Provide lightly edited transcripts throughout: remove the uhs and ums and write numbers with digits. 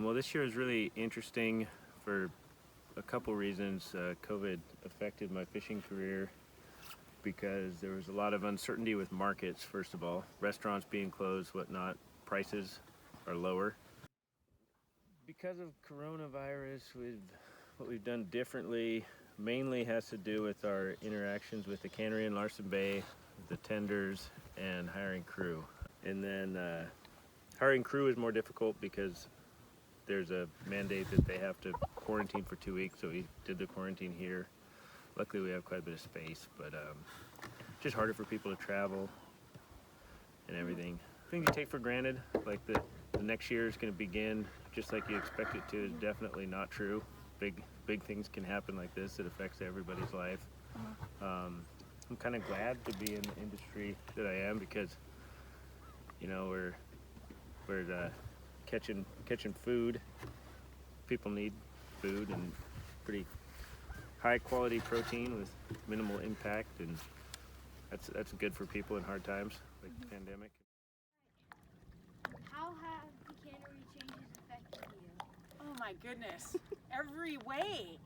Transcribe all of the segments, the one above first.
Well, this year is really interesting for a couple reasons. COVID affected my fishing career because there was a lot of uncertainty with markets, first of all. Restaurants being closed, whatnot, prices are lower. Because of coronavirus, what we've done differently mainly has to do with our interactions with the cannery in Larsen Bay, the tenders, and hiring crew. And then hiring crew is more difficult because there's a mandate that they have to quarantine for 2 weeks, so we did the quarantine here. Luckily we have quite a bit of space, but just harder for people to travel and everything. Things you take for granted, like the next year is going to begin just like you expect it to, is definitely not true. Big things can happen like this. It affects everybody's life. I'm kind of glad to be in the industry that I am because, you know, we're catching food. People need food and pretty high quality protein with minimal impact, and that's good for people in hard times like the pandemic. How have the cannery changes affected you? Oh my goodness, every way.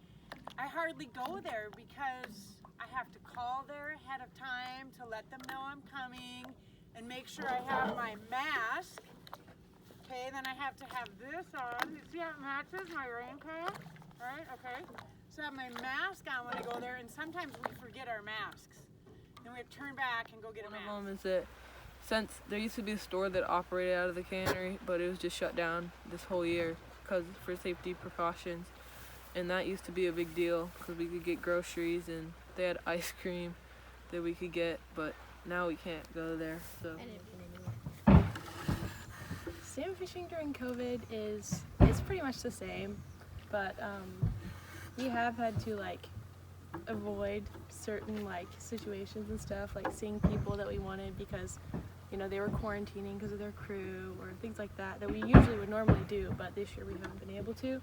I hardly go there because I have to call there ahead of time to let them know I'm coming and make sure I have my mask. Okay, then I have to have this on. You see how it matches my raincoat? Right, okay. So I have my mask on when I go there, and sometimes we forget our masks. And we have to turn back and go get a mask. One of them is that since there used to be a store that operated out of the cannery, but it was just shut down this whole year for safety precautions. And that used to be a big deal because we could get groceries and they had ice cream that we could get, but now we can't go there. So. Salmon fishing during COVID is pretty much the same, but we have had to avoid certain situations and stuff, like seeing people that we wanted because they were quarantining because of their crew or things like that we usually would normally do, but this year we haven't been able to.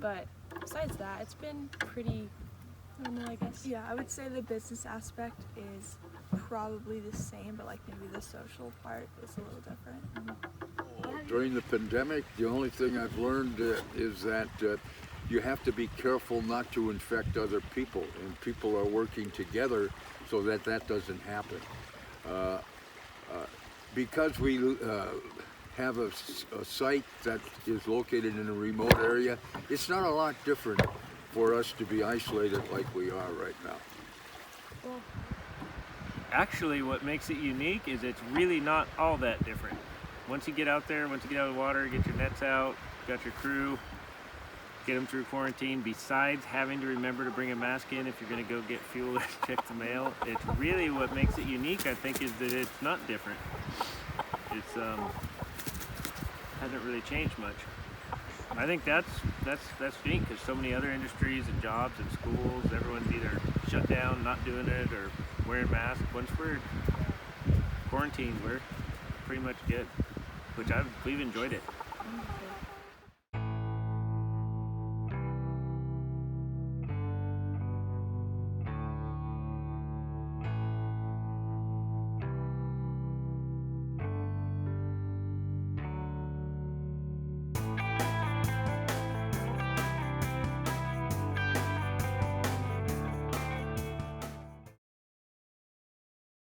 But besides that, it's been pretty normal, I guess. Yeah, I would say the business aspect is probably the same, but maybe the social part is a little different. During the pandemic, the only thing I've learned is that you have to be careful not to infect other people, and people are working together so that doesn't happen. Because we have a site that is located in a remote area, it's not a lot different for us to be isolated like we are right now. Actually, what makes it unique is it's really not all that different. Once you get out there, once you get out of the water, get your nets out, got your crew, get them through quarantine, besides having to remember to bring a mask in if you're going to go get fuel and check the mail. It's really what makes it unique, I think, is that it's not different. It's hasn't really changed much. I think that's unique because so many other industries and jobs and schools, everyone's either shut down, not doing it, or wearing masks. Once we're quarantined, we're pretty much good, which we've enjoyed it.